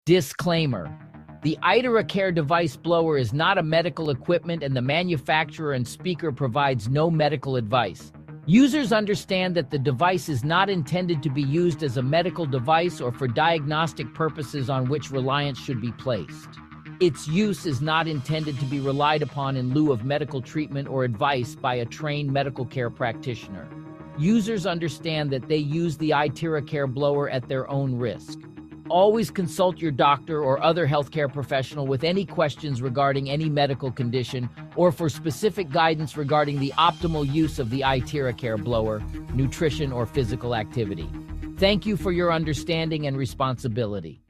Disclaimer: the iTeraCare device blower is not a medical equipment and the manufacturer and speaker provides no medical advice. Users understand that the device is not intended to be used as a medical device or for diagnostic purposes on which reliance should be placed. Its use is not intended to be relied upon in lieu of medical treatment or advice by a trained medical care practitioner. Users understand that they use the iTeraCare blower at their own risk. Always consult your doctor or other healthcare professional with any questions regarding any medical condition or for specific guidance regarding the optimal use of the iTeraCare blower, nutrition, or physical activity. Thank you for your understanding and responsibility.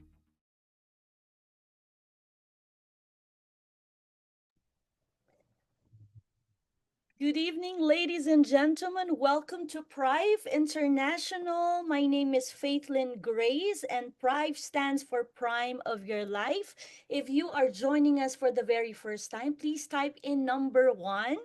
Good evening, ladies and gentlemen. Welcome to Prive International. My name is Faithlyn Grace, and Prive stands for Prime of Your Life. If you are joining us for the very first time, please type in number one.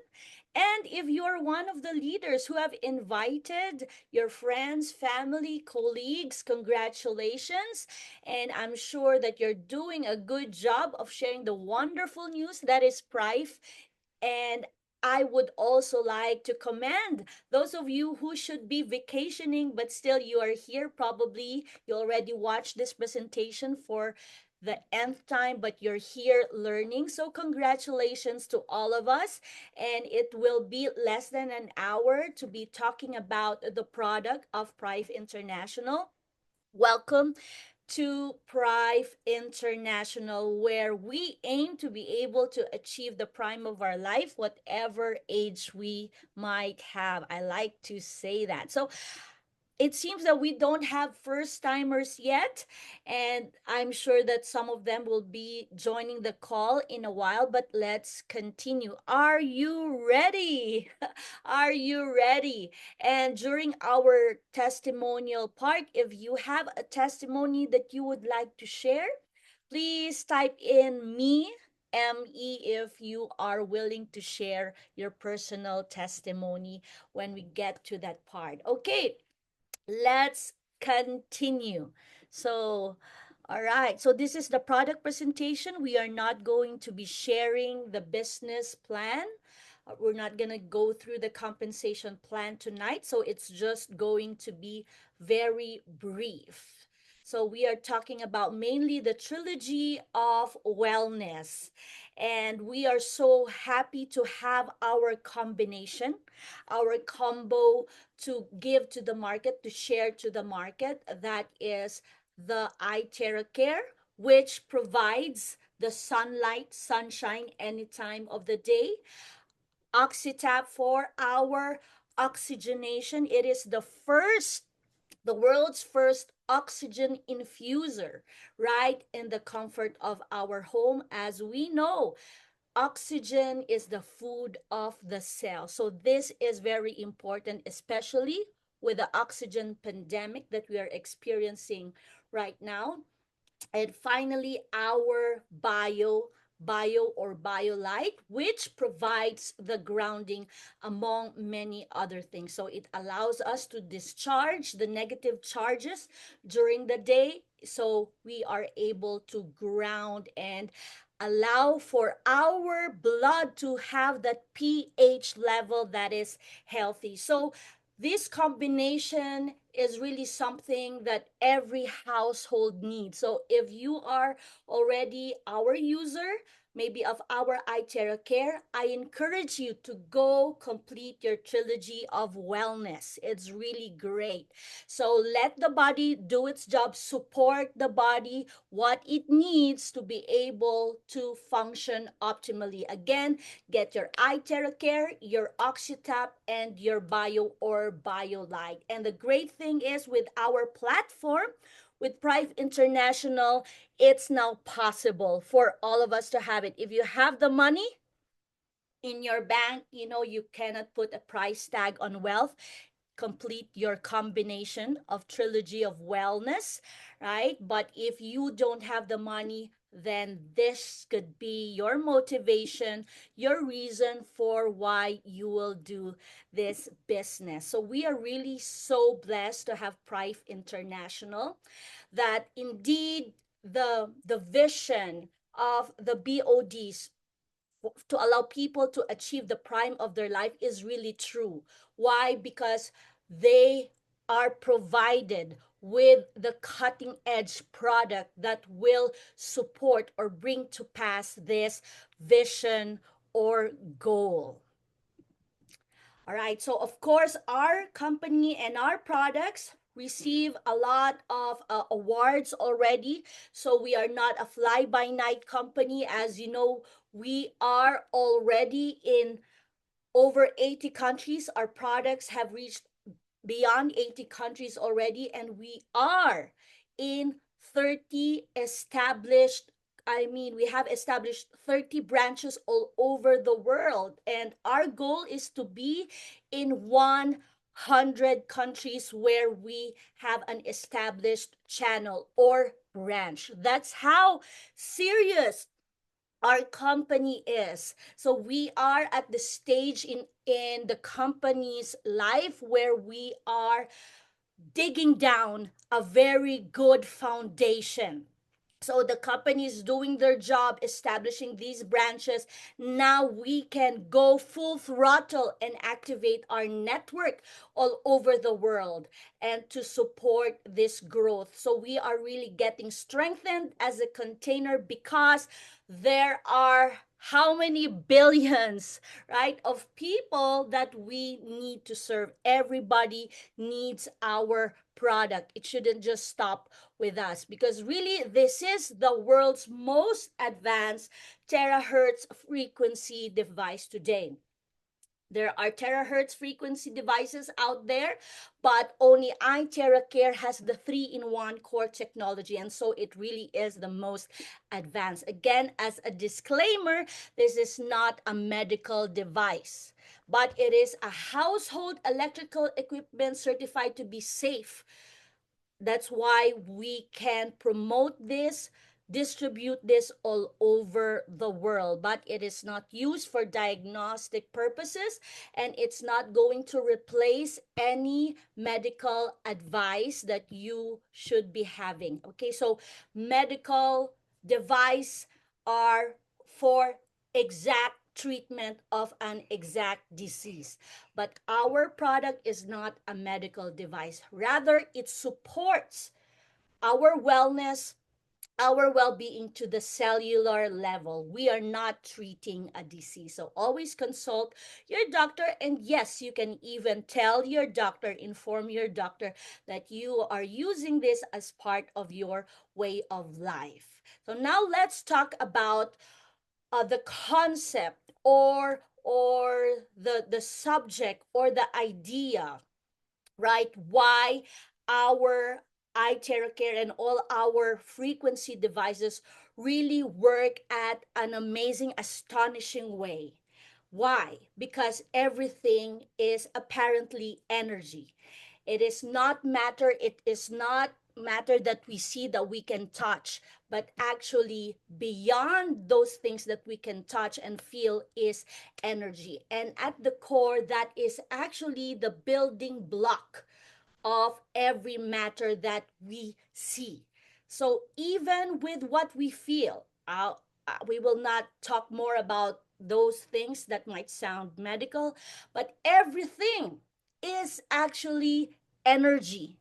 And if you're one of the leaders who have invited your friends, family, colleagues, congratulations. And I'm sure that you're doing a good job of sharing the wonderful news that is Prive. And I would also like to commend those of you who should be vacationing, but still you are here. Probably you already watched this presentation for the nth time, but you're here learning. So, congratulations to all of us. And it will be less than an hour to be talking about the product of Prive International. Welcome to Prive International, where we aim to be able to achieve the prime of our life, whatever age we might have. I like to say that. So, it seems that we don't have first timers yet, and I'm sure that some of them will be joining the call in a while, but let's continue. Are you ready? Are you ready? And during our testimonial part, if you have a testimony that you would like to share, please type in ME if you are willing to share your personal testimony when we get to that part. Okay, let's continue. So, all right. So, this is the product presentation. We are not going to be sharing the business plan. We're not going to go through the compensation plan tonight. So, it's just going to be very brief. So, we are talking about mainly the trilogy of wellness. And we are so happy to have our combination, our combo to give to the market, to share to the market. That is the iTeraCare, which provides the sunlight, sunshine any time of the day. OxyTap for our oxygenation. It is the world's first oxygen infuser, right in the comfort of our home. As we know, oxygen is the food of the cell. So this is very important, especially with the oxygen pandemic that we are experiencing right now. And finally, our BioLite, which provides the grounding among many other things. So it allows us to discharge the negative charges during the day, so we are able to ground and allow for our blood to have that pH level that is healthy. So this combination is really something that every household needs. So if you are already our user, maybe of our iTeraCare, I encourage you to go complete your trilogy of wellness. It's really great. So let the body do its job, support the body, what it needs to be able to function optimally. Again, get your iTeraCare, your OxyTap, and your BioLite. And the great thing is with our platform, with Prive International, it's now possible for all of us to have it. If you have the money in your bank, you cannot put a price tag on wealth. Complete your combination of trilogy of wellness, right? But if you don't have the money, then this could be your motivation, your reason for why you will do this business. So we are really so blessed to have Prive International, that indeed the vision of the BODs to allow people to achieve the prime of their life is really true. Why? Because they are provided with the cutting edge product that will support or bring to pass this vision or goal. All right. So, of course, our company and our products receive a lot of awards already. So, we are not a fly by night company. As you know, we are already in over 80 countries. Our products have reached beyond 80 countries already, and we are in 30 established, I mean, we have established 30 branches all over the world, and our goal is to be in 100 countries where we have an established channel or branch. That's how serious our company is. So we are at the stage in the company's life where we are digging down a very good foundation. So the company is doing their job establishing these branches. Now we can go full throttle and activate our network all over the world and to support this growth. So we are really getting strengthened as a container because there are how many billions, right, of people that we need to serve. Everybody needs our product. It shouldn't just stop with us because really this is the world's most advanced terahertz frequency device today. There are terahertz frequency devices out there, but only iTeraCare has the three-in-one core technology, and so it really is the most advanced. Again, as a disclaimer, this is not a medical device, but it is a household electrical equipment certified to be safe. That's why we can promote this, distribute this all over the world, but it is not used for diagnostic purposes, and it's not going to replace any medical advice that you should be having. Okay, so medical device are for exact treatment of an exact disease. But our product is not a medical device. Rather, it supports our wellness, our well being to the cellular level. We are not treating a disease. So always consult your doctor. And yes, you can even tell your doctor, inform your doctor that you are using this as part of your way of life. So now let's talk about the concept or the subject or the idea, right? Why our iTeraCare and all our frequency devices really work at an amazing, astonishing way. Why? Because everything is apparently energy. It is not matter. It is not matter that we see, that we can touch, but actually beyond those things that we can touch and feel is energy. And at the core, that is actually the building block of every matter that we see. So even with what we feel, we will not talk more about those things that might sound medical, but everything is actually energy,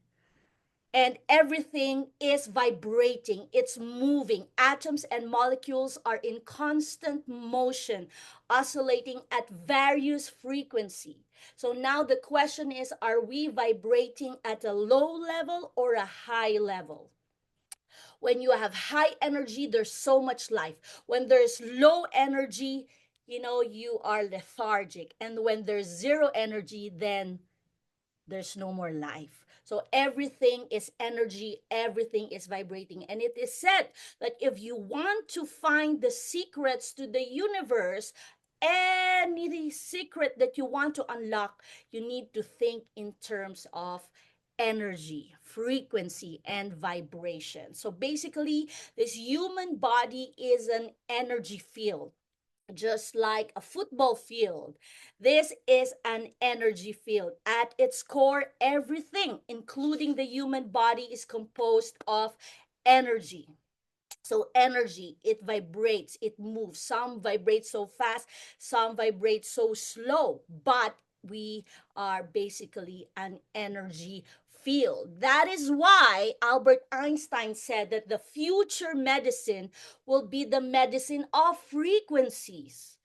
and everything is vibrating, it's moving. Atoms and molecules are in constant motion, oscillating at various frequency. So now the question is, are we vibrating at a low level or a high level? When you have high energy, there's so much life. When there's low energy, you are lethargic. And when there's zero energy, then there's no more life. So everything is energy, everything is vibrating. And it is said that if you want to find the secrets to the universe, any secret that you want to unlock, you need to think in terms of energy, frequency, and vibration. So basically, this human body is an energy field, just like a football field. This is an energy field. At its core, everything, including the human body, is composed of energy. So energy, it vibrates, it moves. Some vibrate so fast, some vibrate so slow, but we are basically an energy field. That is why Albert Einstein said that the future medicine will be the medicine of frequencies,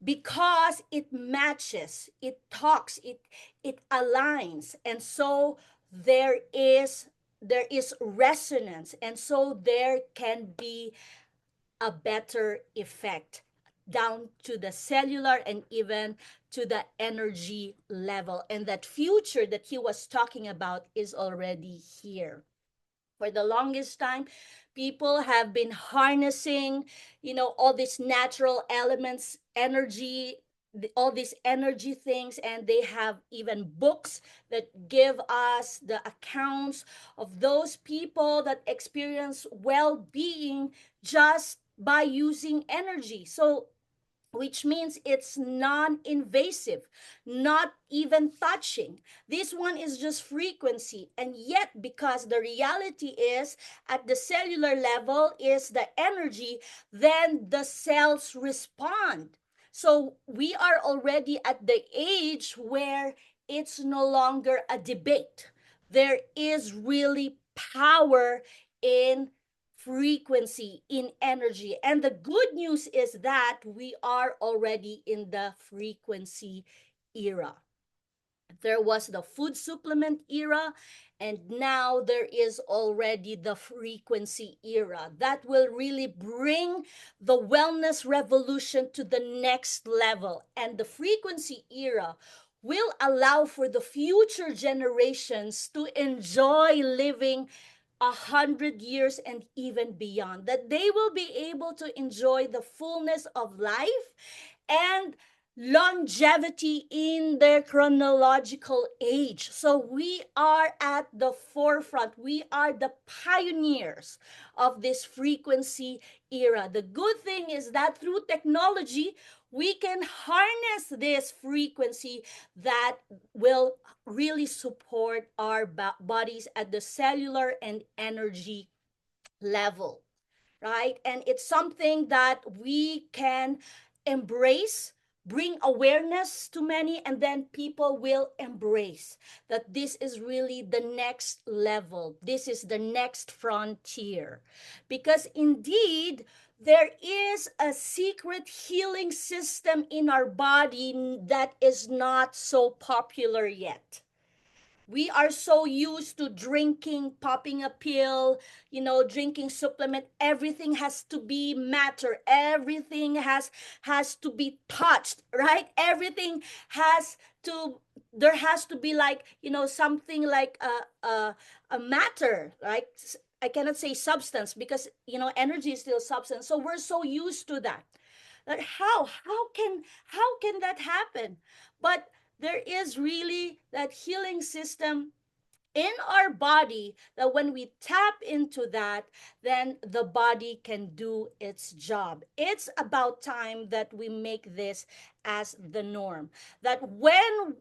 because it matches, it talks, it aligns, and so there is resonance, and so there can be a better effect down to the cellular and even to the energy level. And that future that he was talking about is already here. For the longest time, people have been harnessing, all these natural elements, energy, all these energy things, and they have even books that give us the accounts of those people that experience well-being just by using energy. So which means it's non-invasive, not even touching. This one is just frequency. And yet, because the reality is at the cellular level is the energy, then the cells respond. So we are already at the age where it's no longer a debate. There is really power in frequency, in energy. And the good news is that we are already in the frequency era. There was the food supplement era, and now there is already the frequency era that will really bring the wellness revolution to the next level. And the frequency era will allow for the future generations to enjoy living 100 years and even beyond, that they will be able to enjoy the fullness of life and longevity in their chronological age. So we are at the forefront. We are the pioneers of this frequency era. The good thing is that through technology, we can harness this frequency that will really support our bodies at the cellular and energy level, right? And it's something that we can embrace, bring awareness to many, and then people will embrace that this is really the next level. This is the next frontier. Because indeed, there is a secret healing system in our body that is not so popular yet. We are so used to drinking, popping a pill, drinking supplement. Everything has to be matter. Everything has to be touched, right? Everything has to there has to be like, something like a matter, right? I cannot say substance because energy is still substance. So we're so used to that. That how can that happen? But there is really that healing system in our body that when we tap into that, then the body can do its job. It's about time that we make this as the norm. That when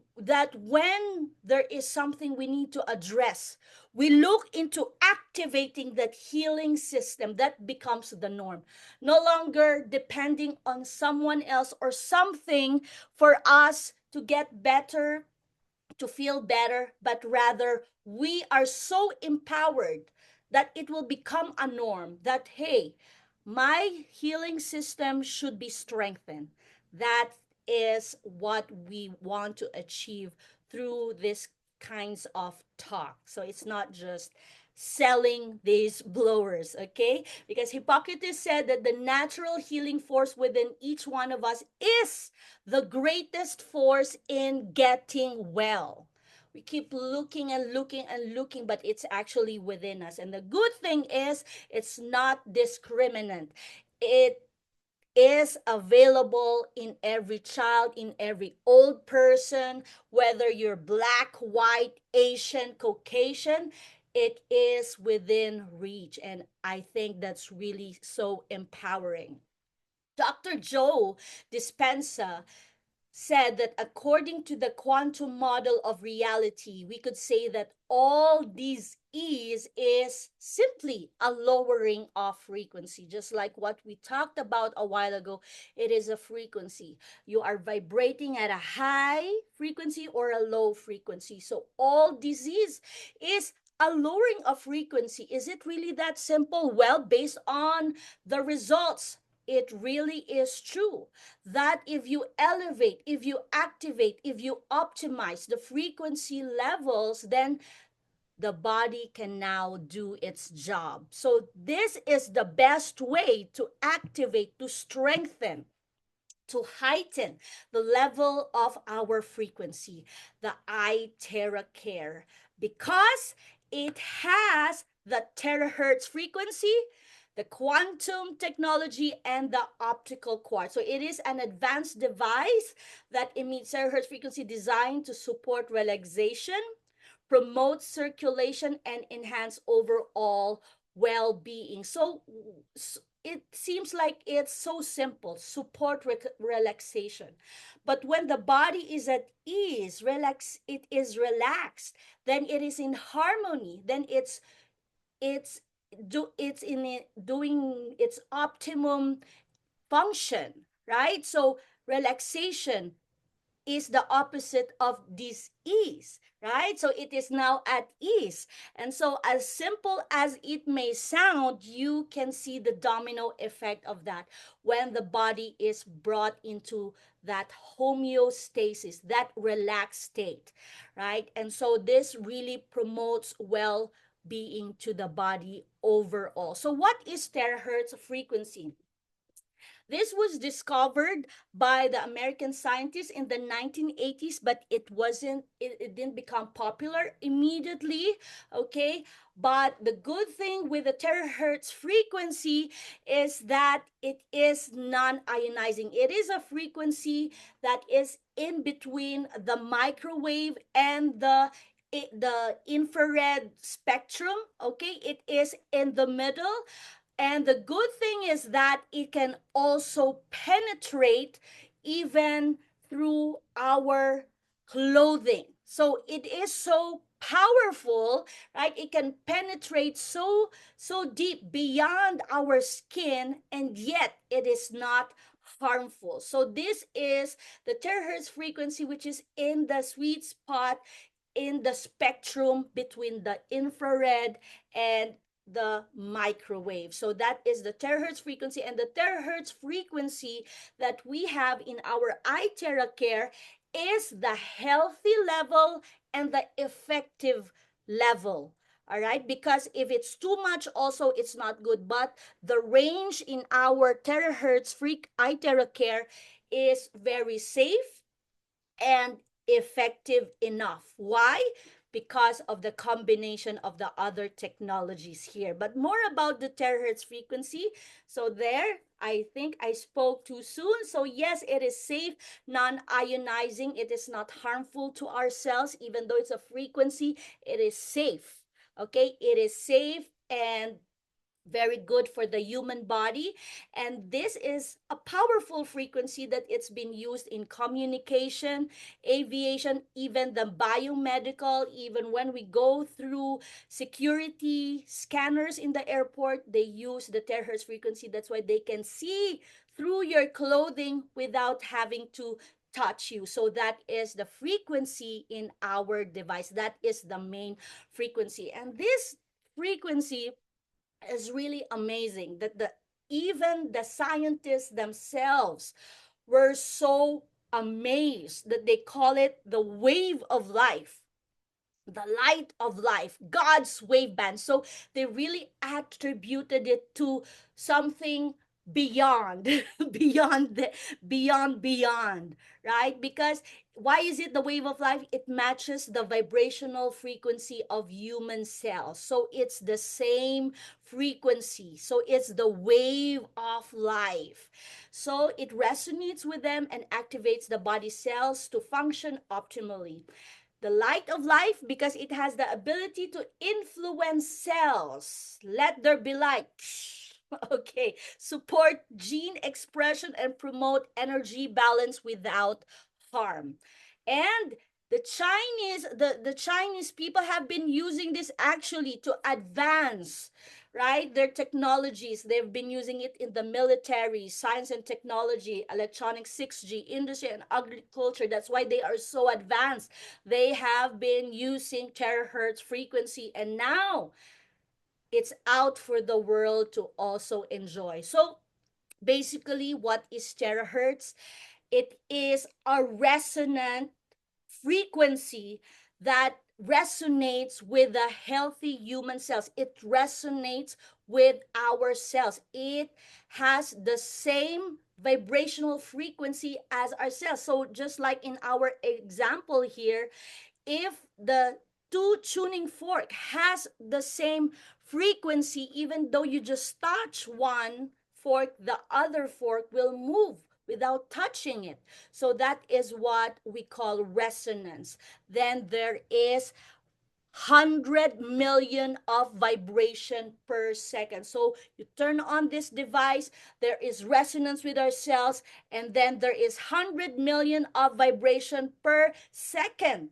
there is something we need to address, we look into activating that healing system that becomes the norm. No longer depending on someone else or something for us to get better, to feel better, but rather we are so empowered that it will become a norm that, hey, my healing system should be strengthened. That is what we want to achieve through this kinds of talk. So it's not just selling these blowers, okay? Because Hippocrates said that the natural healing force within each one of us is the greatest force in getting well. We keep looking and looking and looking, but it's actually within us. And the good thing is, it's not discriminant. It is available in every child, in every old person, whether you're black, white, Asian, Caucasian, it is within reach. And I think that's really so empowering. Dr. Joe Dispenza said that according to the quantum model of reality, we could say that all these ease is simply a lowering of frequency, just like what we talked about a while ago. It is a frequency. You are vibrating at a high frequency or a low frequency. So all disease is a lowering of frequency. Is it really that simple? Well, based on the results, it really is true that if you elevate, if you activate, if you optimize the frequency levels, then the body can now do its job. So, this is the best way to activate, to strengthen, to heighten the level of our frequency, the iTeraCare, because it has the terahertz frequency, the quantum technology, and the optical quartz. So it is an advanced device that emits terahertz frequency designed to support relaxation, promote circulation, and enhance overall well-being. So it seems like it's so simple, support relaxation. But when the body is at ease, it is relaxed, then it is in harmony, then it's it's in it doing its optimum function, right? So relaxation is the opposite of dis-ease, right? So it is now at ease. And so, as simple as it may sound, you can see the domino effect of that when the body is brought into that homeostasis, that relaxed state, right? And so, this really promotes well being to the body overall. So, what is terahertz frequency? This was discovered by the American scientists in the 1980s, but it didn't become popular immediately, okay? But the good thing with the terahertz frequency is that it is non-ionizing. It is a frequency that is in between the microwave and the infrared spectrum, okay? It is in the middle, and the good thing is that it can also penetrate even through our clothing. So it is so powerful, right? It can penetrate so deep beyond our skin, and yet it is not harmful. So this is the terahertz frequency, which is in the sweet spot in the spectrum between the infrared and the microwave. So that is the terahertz frequency, and the terahertz frequency that we have in our iTeraCare is the healthy level and the effective level. All right, because if it's too much, also it's not good. But the range in our terahertz free iTeraCare is very safe and effective enough. Why? Because of the combination of the other technologies here. But more about the terahertz frequency. So there, I think I spoke too soon. So yes, it is safe, non-ionizing. It is not harmful to our cells, even though it's a frequency. It is safe. Okay, it is safe and very good for the human body, and this is a powerful frequency that it's been used in communication, aviation, even the biomedical. Even when we go through security scanners in the airport, they use the terahertz frequency. That's why they can see through your clothing without having to touch you. So that is the frequency in our device. That is the main frequency, and this frequency is really amazing that the even the scientists themselves were so amazed that they call it the wave of life, the light of life, God's wave band. So they really attributed it to something beyond, beyond, beyond, right? Because why is it the wave of life? It matches the vibrational frequency of human cells. So it's the same frequency. So it's the wave of life. So it resonates with them and activates the body cells to function optimally. The light of life, because it has the ability to influence cells. Let there be light. Okay. Support gene expression and promote energy balance without harm. And The Chinese people have been using this actually to advance, right, their technologies. They've been using it in the military, science and technology, electronic, 6G industry, and agriculture. That's why they are so advanced. They have been using terahertz frequency, and now it's out for the world to also enjoy. So basically, what is terahertz? It is a resonant frequency that resonates with the healthy human cells. It resonates with our cells. It has the same vibrational frequency as our cells. So just like in our example here, if the two tuning fork has the same frequency, even though you just touch one fork, the other fork will move without touching it. So that is what we call resonance. Then there is 100 million of vibration per second. So you turn on this device, there is resonance with our cells, and then there is 100 million of vibration per second.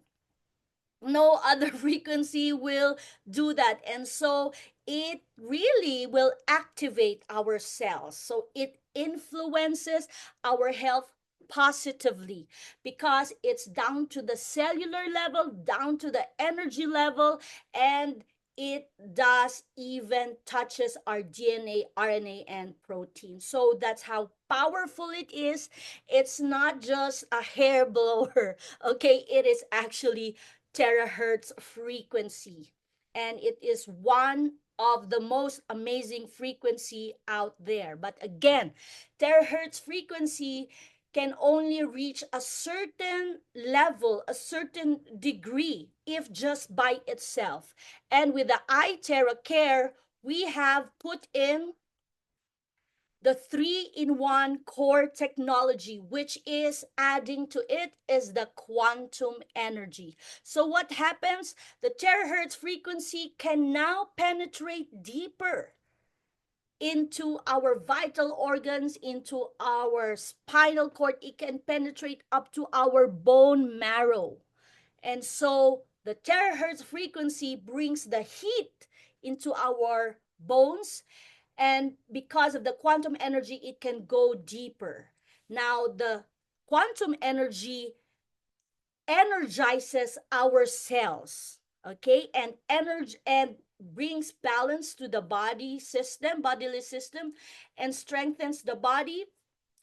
No other frequency will do that. And so it really will activate our cells. So it influences our health positively because it's down to the cellular level, down to the energy level, and it does even touches our DNA, RNA, and protein. So that's how powerful it is. It's not just a hair blower, okay? It is actually terahertz frequency. And it is one of the most amazing frequency out there. But again, terahertz frequency can only reach a certain level, a certain degree, if just by itself. And with the iTeraCare, we have put in the three-in-one core technology, which is adding to it is the quantum energy. So what happens? The terahertz frequency can now penetrate deeper into our vital organs, into our spinal cord. It can penetrate up to our bone marrow. And so the terahertz frequency brings the heat into our bones, and because of the quantum energy, it can go deeper. Now, the quantum energy energizes our cells, okay, and energy and brings balance to the bodily system, and strengthens the body.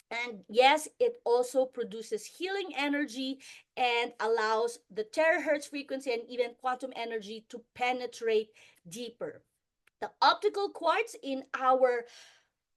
And yes, it also produces healing energy and allows the terahertz frequency and even quantum energy to penetrate deeper. The optical quartz in our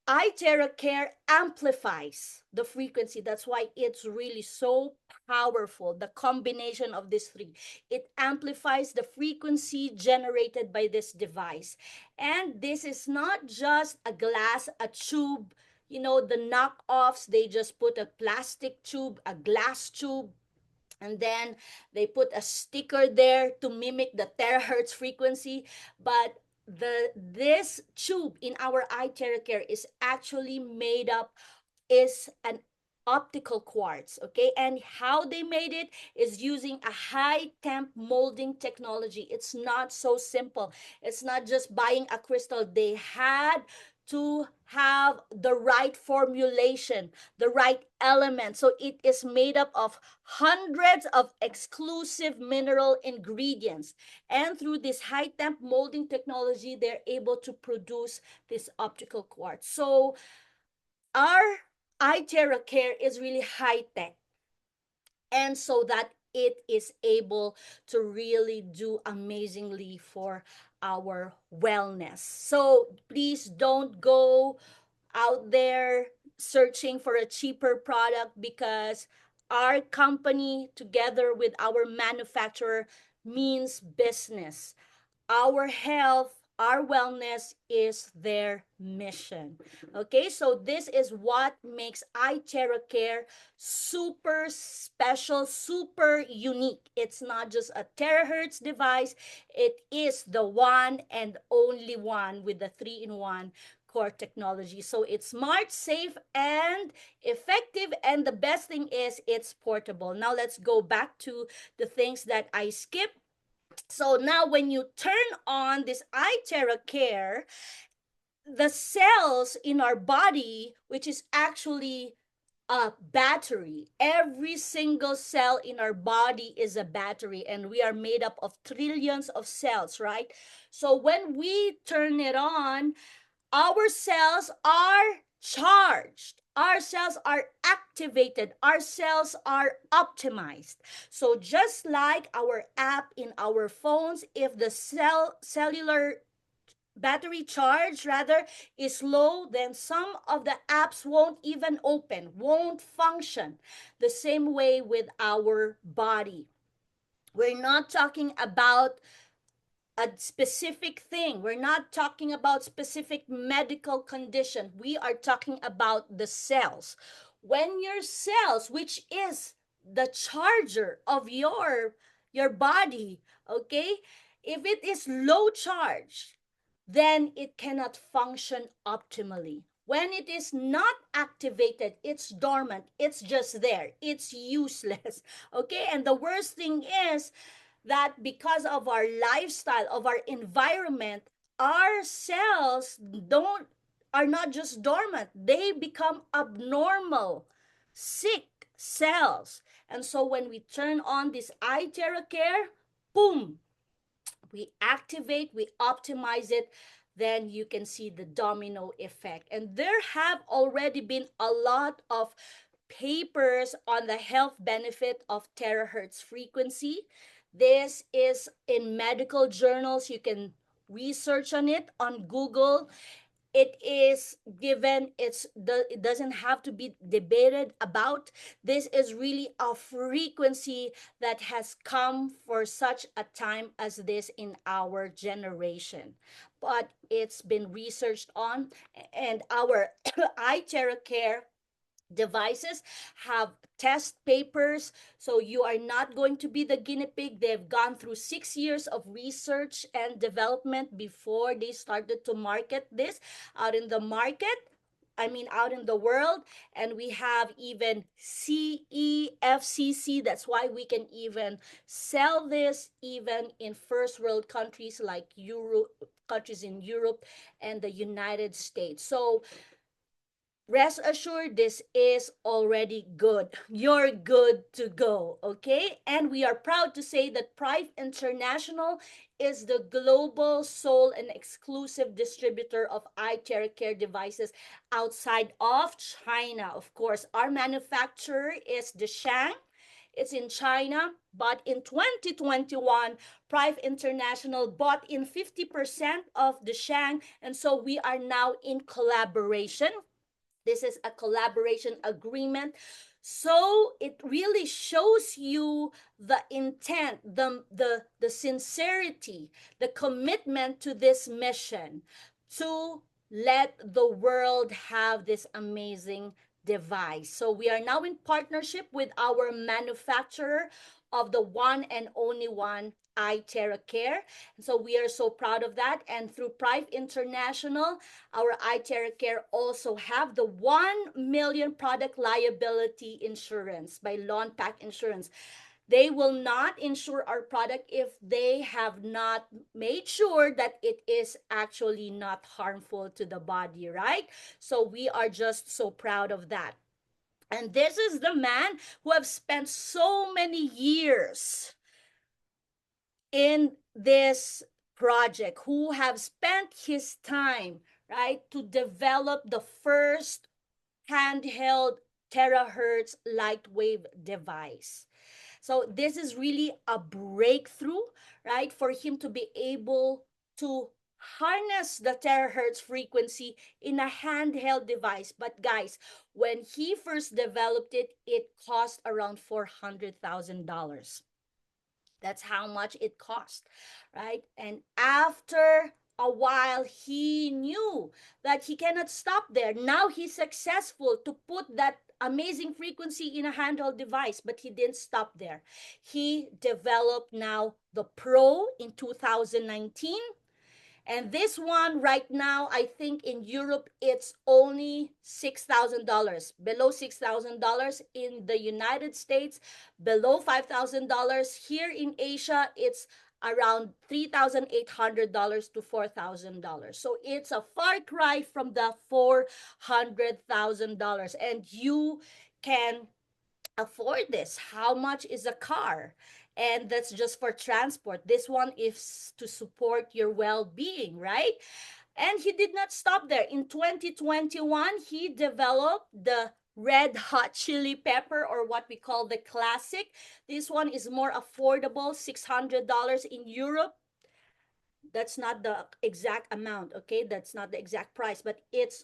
iTeraCare amplifies the frequency. That's why it's really so powerful. The combination of these three, it amplifies the frequency generated by this device. And this is not just a glass, a tube. You know, the knockoffs, they just put a plastic tube, a glass tube, and then they put a sticker there to mimic the terahertz frequency. But this tube in our iTeraCare is actually made up, is an optical quartz, okay? And how they made it is using a high temp molding technology. It's not so simple. It's not just buying a crystal. They had to have the right formulation, the right element. So it is made up of hundreds of exclusive mineral ingredients. And through this high temp molding technology, they're able to produce this optical quartz. So our iTeraCare is really high tech, and so that it is able to really do amazingly for our wellness. So please don't go out there searching for a cheaper product, because our company together with our manufacturer means business. Our health, our wellness is their mission. Okay, so this is what makes iTeraCare super special, super unique. It's not just a terahertz device, it is the one and only one with the three in one core technology. So it's smart, safe, and effective. And the best thing is it's portable. Now let's go back to the things that I skipped. So now when you turn on this iTeraCare, the cells in our body, which is actually a battery. Every single cell in our body is a battery, and we are made up of trillions of cells, right? So when we turn it on, our cells are charged. Our cells are activated. Our cells are optimized. So just like our app in our phones, if the cellular battery charge rather is low, then some of the apps won't even open, won't function. The same way with our body. We're not talking about a specific thing. We're not talking about specific medical condition. We are talking about the cells. When your cells, which is the charger of your body, okay? If it is low charge, then it cannot function optimally. When it is not activated, it's dormant, it's just there, it's useless. Okay, and the worst thing is that because of our lifestyle, of our environment, our cells don't are not just dormant, they become abnormal, sick cells. And so when we turn on this iTeraCare, boom, we activate, we optimize it, then you can see the domino effect. And there have already been a lot of papers on the health benefit of terahertz frequency. This is in medical journals. You can research on it on Google. It is given, it doesn't have to be debated about. This is really a frequency that has come for such a time as this in our generation, but it's been researched on, and our iTeraCare devices have test papers, so you are not going to be the guinea pig. They've gone through 6 years of research and development before they started to market this out in the market, I mean out in the world. And we have even CEFCC. That's why we can even sell this even in first world countries like Europe, countries in Europe and the United States. So rest assured, this is already good. You're good to go, okay? And we are proud to say that Prive International is the global sole and exclusive distributor of iTeraCare devices outside of China. Of course, our manufacturer is Deshang. It's in China, but in 2021, Prive International bought in 50% of the Shang, and so we are now in collaboration. This is a collaboration agreement. So it really shows you the intent, the sincerity, the commitment to this mission to let the world have this amazing device. So we are now in partnership with our manufacturer of the one and only one, iTeraCare. So we are so proud of that. And through Prive International, our iTeraCare also have the 1 million product liability insurance by Lawn Pack Insurance. They will not insure our product if they have not made sure that it is actually not harmful to the body, right? So we are just so proud of that. And this is the man who have spent so many years in this project, who have spent his time, right, to develop the first handheld terahertz light wave device. So this is really a breakthrough, right, for him to be able to harness the terahertz frequency in a handheld device. But guys, when he first developed it, it cost around $400,000. That's how much it cost, right? And after a while, he knew that he cannot stop there. Now he's successful to put that amazing frequency in a handheld device, but he didn't stop there. He developed now the Pro in 2019, And this one right now, I think in Europe, it's only $6,000, below $6,000. In the United States, below $5,000. Here in Asia, it's around $3,800 to $4,000. So it's a far cry from the $400,000. And you can afford this. How much is a car? And that's just for transport. This one is to support your well being, right? And he did not stop there. In 2021, he developed the red hot chili pepper, or what we call the classic. This one is more affordable, $600 in Europe. That's not the exact amount, okay? That's not the exact price, but it's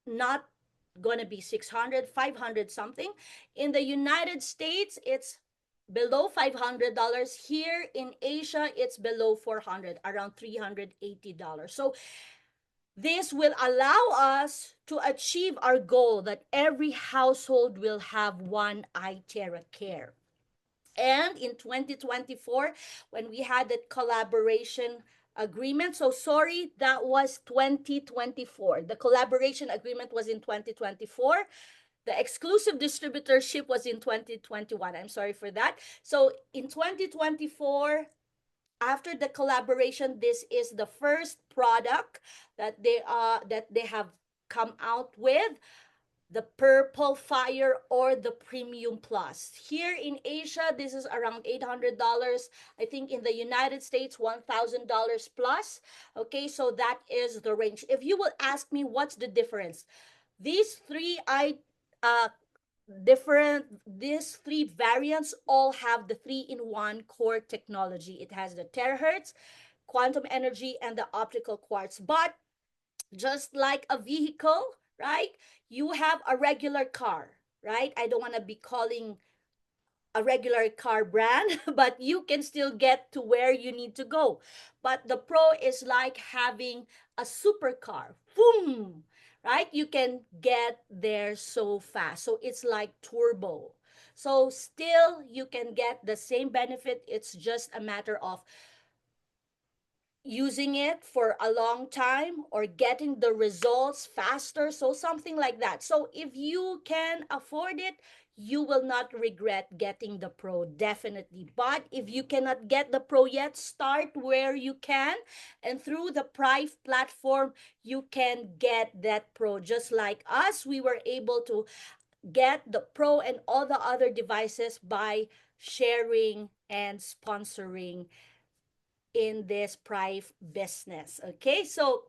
not going to be 600, 500 something. In the United States, it's below $500. Here in Asia, it's below 400, around $380. So this will allow us to achieve our goal that every household will have one iTeraCare. And in 2024, when we had that collaboration agreement, so sorry, that was 2024. The collaboration agreement was in 2024. The exclusive distributorship was in 2021. I'm sorry for that. So in 2024, after the collaboration, this is the first product that they have come out with, the Purple Fire or the Premium Plus. Here in Asia, this is around $800. I think in the United States, $1,000 plus. Okay, so that is the range. If you will ask me what's the difference, these three I uh these three variants all have the 3-in-1 core technology. It has the terahertz, quantum energy, and the optical quartz. But just like a vehicle, right? You have a regular car, right? I don't want to be calling a regular car brand, but you can still get to where you need to go. But the Pro is like having a supercar. Boom! Right? You can get there so fast. So it's like turbo. So still you can get the same benefit. It's just a matter of using it for a long time or getting the results faster, so something like that. So if you can afford it, you will not regret getting the Pro, definitely. But if you cannot get the Pro yet, start where you can, and through the Prive platform you can get that Pro. Just like us, we were able to get the Pro and all the other devices by sharing and sponsoring in this Prive business. Okay, so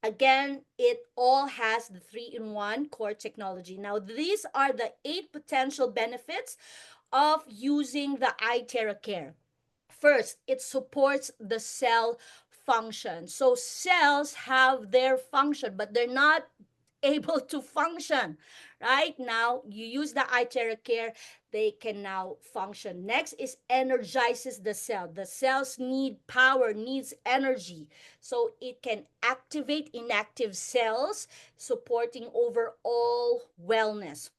again, it all has the 3-in-1 core technology. Now, these are the 8 potential benefits of using the iTeraCare. First, it supports the cell function. So cells have their function, but they're not able to function. Right now, you use the iTeraCare, they can now function. Next is energizes the cell. The cells need power, needs energy. So it can activate inactive cells, supporting overall wellness.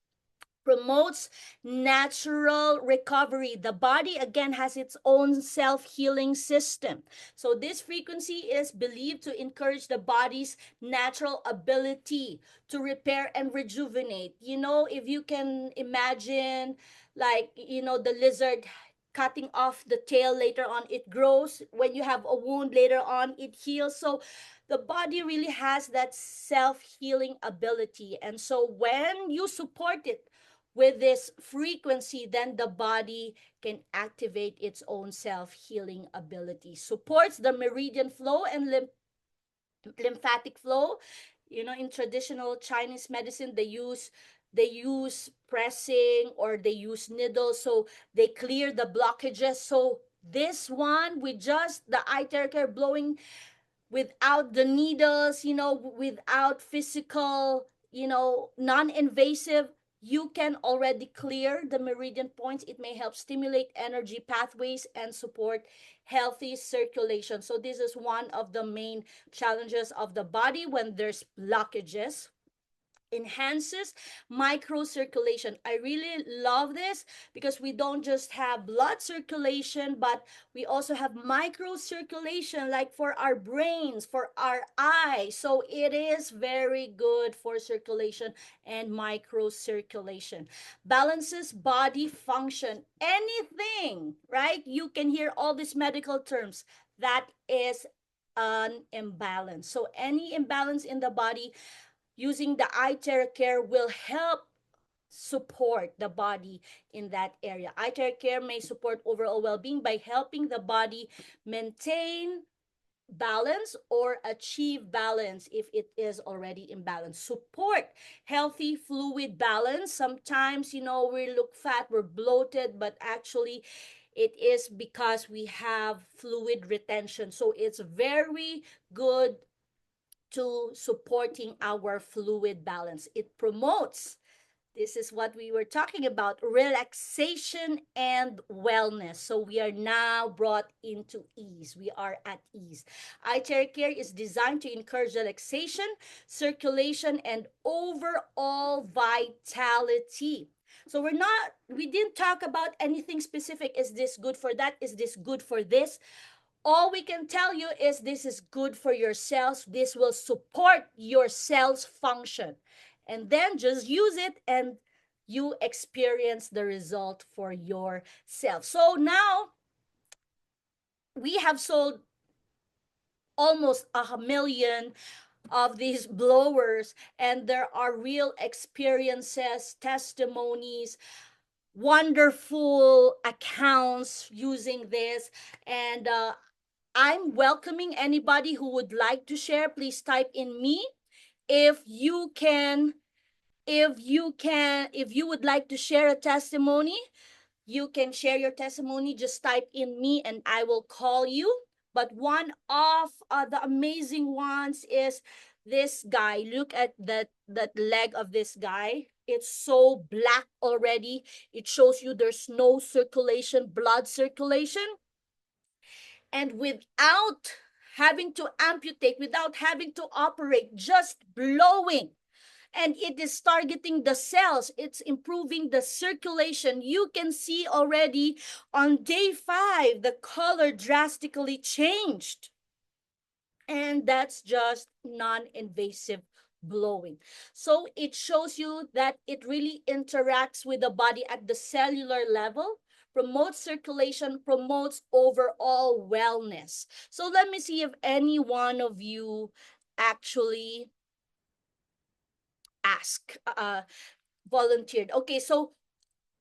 Promotes natural recovery. The body again has its own self-healing system. So this frequency is believed to encourage the body's natural ability to repair and rejuvenate. You know, if you can imagine, like, you know, the lizard cutting off the tail, later on it grows. When you have a wound, later on it heals. So the body really has that self-healing ability. And so when you support it with this frequency, then the body can activate its own self-healing ability. Supports the meridian flow and lymphatic flow. You know, in traditional Chinese medicine, they use pressing or they use needles, so they clear the blockages. So this one, with just the iTeraCare blowing, without the needles, without physical, non-invasive, you can already clear the meridian points. It may help stimulate energy pathways and support healthy circulation. So this is one of the main challenges of the body when there's blockages. enhances microcirculation. I really love this because we don't just have blood circulation, but we also have microcirculation, like for our brains, for our eyes. So it is very good for circulation and microcirculation. Balances body function. Anything, right? You can hear all these medical terms. That is an imbalance. So any imbalance in the body, using the iTeraCare will help support the body in that area. iTeraCare may support overall well-being by helping the body maintain balance or achieve balance if it is already imbalanced. Support healthy fluid balance. Sometimes, we look fat, we're bloated, but actually it is because we have fluid retention. So it's very good to supporting our fluid balance. It promotes, this is what we were talking about, relaxation and wellness. So we are now brought into ease. We are at ease. iTeraCare is designed to encourage relaxation, circulation, and overall vitality. So we didn't talk about anything specific. Is this good for that? Is this good for this? All we can tell you is this is good for your cells. This will support your cells function. And then just use it and you experience the result for yourself. So now we have sold almost 1 million of these blowers, and there are real experiences, testimonies, wonderful accounts using this. And I'm welcoming anybody who would like to share. Please type in me. If you can, if you would like to share a testimony, you can share your testimony. Just type in me and I will call you. But one of the amazing ones is this guy. Look at that leg of this guy. It's so black already. It shows you there's no circulation, blood circulation. And without having to amputate, without having to operate, just blowing, and it is targeting the cells, it's improving the circulation. You can see already on day 5 the color drastically changed, and that's just non-invasive blowing. So it shows you that it really interacts with the body at the cellular level, promotes circulation, promotes overall wellness. So let me see if any one of you actually ask, volunteered. Okay, so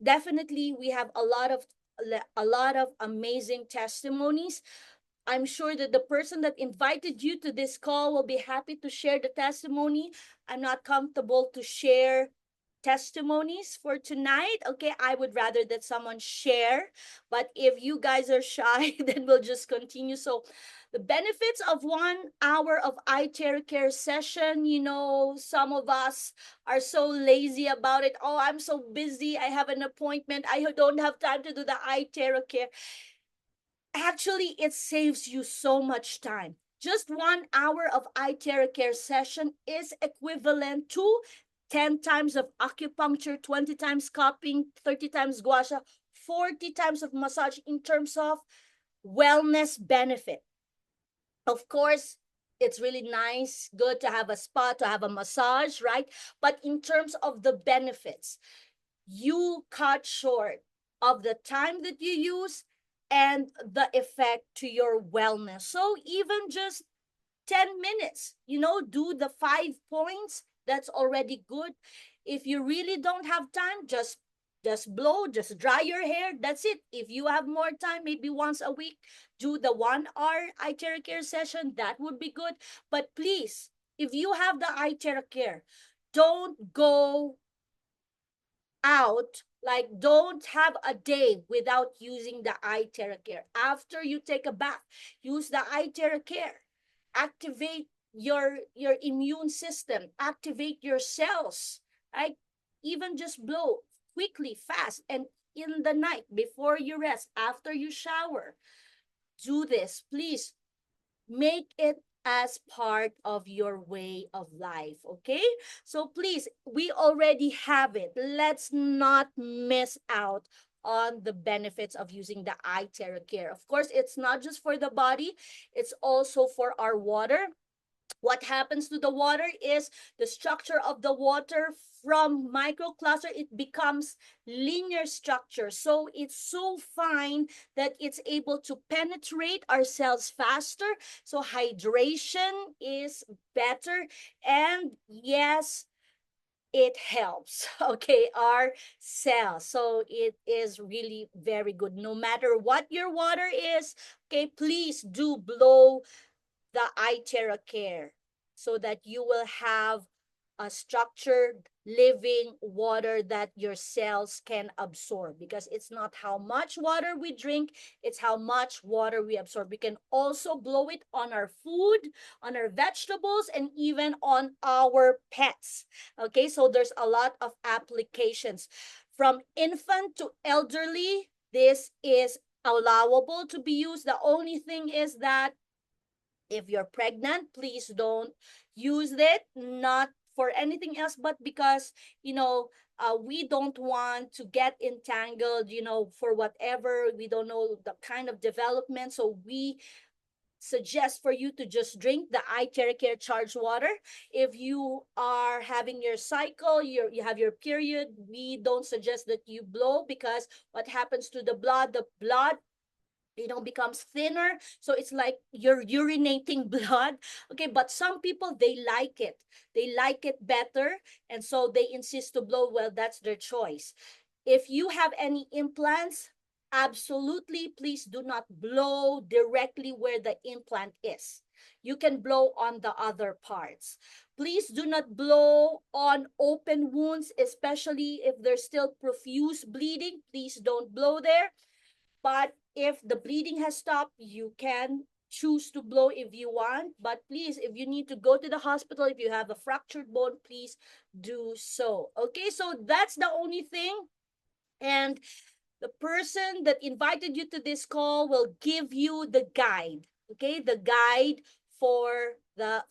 definitely we have a lot of amazing testimonies. I'm sure that the person that invited you to this call will be happy to share the testimony. I'm not comfortable to share testimonies for tonight. Okay, I would rather that someone share. But if you guys are shy, then we'll just continue. So the benefits of 1 hour of iTeraCare session, some of us are so lazy about it. Oh, I'm so busy. I have an appointment. I don't have time to do the iTeraCare. Actually, it saves you so much time. Just 1 hour of iTeraCare session is equivalent to 10 times of acupuncture, 20 times cupping, 30 times gua sha, 40 times of massage in terms of wellness benefit. Of course, it's really nice, good to have a spa, to have a massage, right? But in terms of the benefits, you cut short of the time that you use and the effect to your wellness. So even just 10 minutes, do the 5 points. That's already good. If you really don't have time, just blow, just dry your hair. That's it. If you have more time, maybe once a week, do the 1 hour iTeraCare session. That would be good. But please, if you have the iTeraCare, don't go out, like don't have a day without using the iTeraCare. After you take a bath, use the iTeraCare. Activate your immune system, activate your cells, right? Even just blow quickly, fast, and in the night before you rest, after you shower, do this. Please make it as part of your way of life. Okay? So please, we already have it. Let's not miss out on the benefits of using the iTeraCare. Of course, it's not just for the body, it's also for our water. What happens to the water is the structure of the water from microcluster, it becomes linear structure, so it's so fine that it's able to penetrate our cells faster, so hydration is better, and yes, it helps okay our cells, so it is really very good no matter what your water is. Okay, please do blow the iTeraCare so that you will have a structured living water that your cells can absorb, because it's not how much water we drink, it's how much water we absorb. We can also blow it on our food, on our vegetables, and even on our pets. Okay, so there's a lot of applications from infant to elderly. This is allowable to be used. The only thing is that if you're pregnant, please don't use it, not for anything else, but because, we don't want to get entangled, for whatever. We don't know the kind of development. So we suggest for you to just drink the iTeraCare charged water. If you are having your cycle, you have your period, we don't suggest that you blow, because what happens to the blood becomes thinner, so it's like you're urinating blood. Okay, but some people, they like it better, and so they insist to blow. Well, that's their choice. If you have any implants, absolutely, please do not blow directly where the implant is. You can blow on the other parts. Please do not blow on open wounds, especially if there's still profuse bleeding. Please don't blow there. But if the bleeding has stopped, you can choose to blow if you want. But please, if you need to go to the hospital, if you have a fractured bone, please do so. Okay, so that's the only thing. And the person that invited you to this call will give you the guide. Okay, the guide for the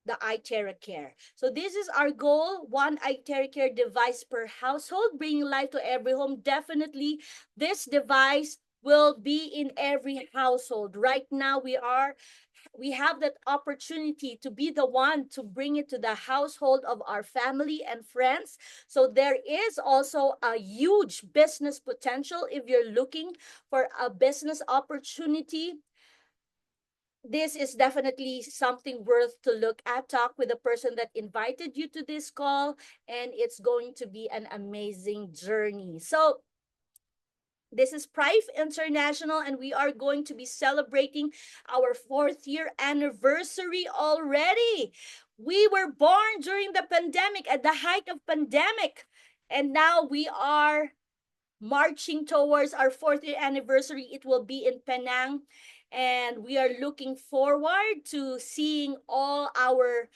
iTeraCare. So this is our goal: one iTeraCare device per household, bringing life to every home. Definitely, this device will be in every household. Right now, we have that opportunity to be the one to bring it to the household of our family and friends. So there is also a huge business potential. If you're looking for a business opportunity, this is definitely something worth to look at. Talk with the person that invited you to this call, and it's going to be an amazing journey. So this is Prive International, and we are going to be celebrating our 4th year anniversary already. We were born during the pandemic, at the height of pandemic, and now we are marching towards our 4th year anniversary. It will be in Penang, and we are looking forward to seeing all our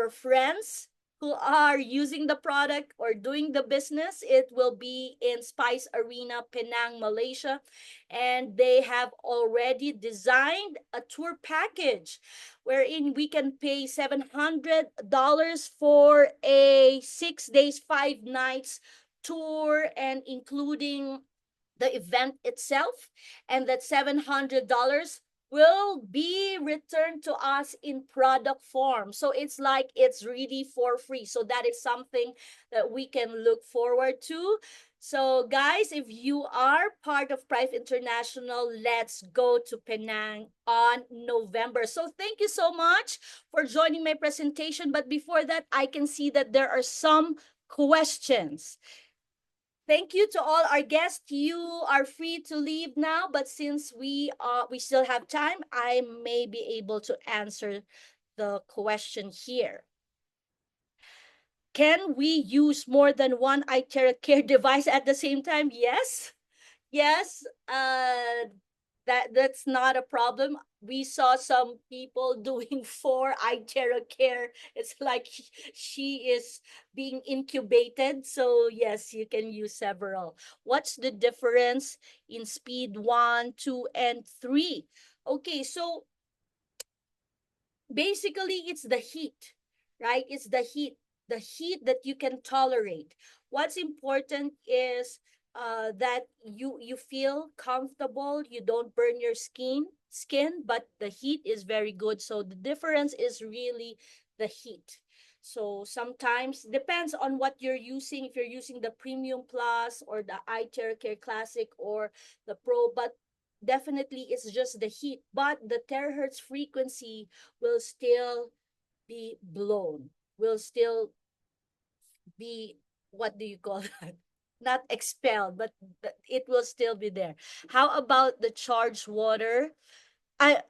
friends who are using the product or doing the business. It will be in Spice Arena, Penang, Malaysia, and they have already designed a tour package wherein we can pay $700 for a 6 days, 5 nights tour, and including the event itself, and that $700 will be returned to us in product form. So it's like it's really for free. So that is something that we can look forward to. So guys, if you are part of Prive International, let's go to Penang on November. So thank you so much for joining my presentation. But before that, I can see that there are some questions. Thank you to all our guests. You are free to leave now, but since we still have time, I may be able to answer the question here. Can we use more than one iTeraCare device at the same time? Yes. Yes, that's not a problem. We saw some people doing 4 iTeraCare. It's like she is being incubated. So yes, you can use several. What's the difference in speed 1, 2, and 3? Okay, so basically it's the heat, right? It's the heat that you can tolerate. What's important is that you feel comfortable, you don't burn your skin, but the heat is very good. So the difference is really the heat. So sometimes depends on what you're using, if you're using the Premium Plus or the iTeraCare Classic or the Pro, but definitely it's just the heat. But the terahertz frequency will still be blown, will still be, what do you call that? Not expelled, but it will still be there. How about the charged water?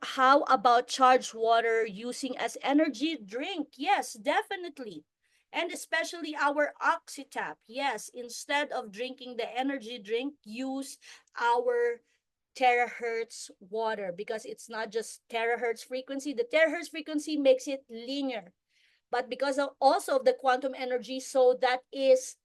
How about charged water using as energy drink? Yes, definitely. And especially our oxytap. Yes, instead of drinking the energy drink, use our terahertz water, because it's not just terahertz frequency. The terahertz frequency makes it linear, but because of also of the quantum energy, so that is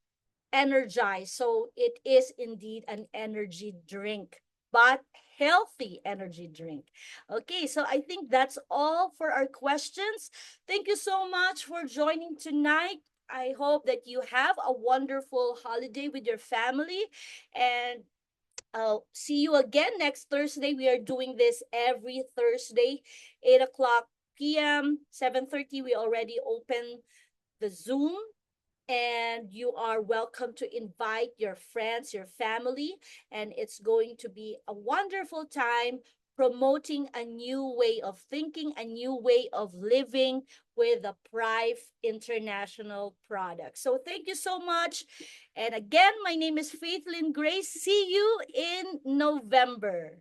energized. So it is indeed an energy drink, but healthy energy drink. Okay, so I think that's all for our questions. Thank you so much for joining tonight. I hope that you have a wonderful holiday with your family, and I'll see you again next Thursday. We are doing this every Thursday, 8 o'clock p.m., 7:30. We already open the Zoom, and you are welcome to invite your friends, your family, and it's going to be a wonderful time promoting a new way of thinking, a new way of living with the Prive International product. So thank you so much. And again, my name is Faithlyn Grace. See you in November.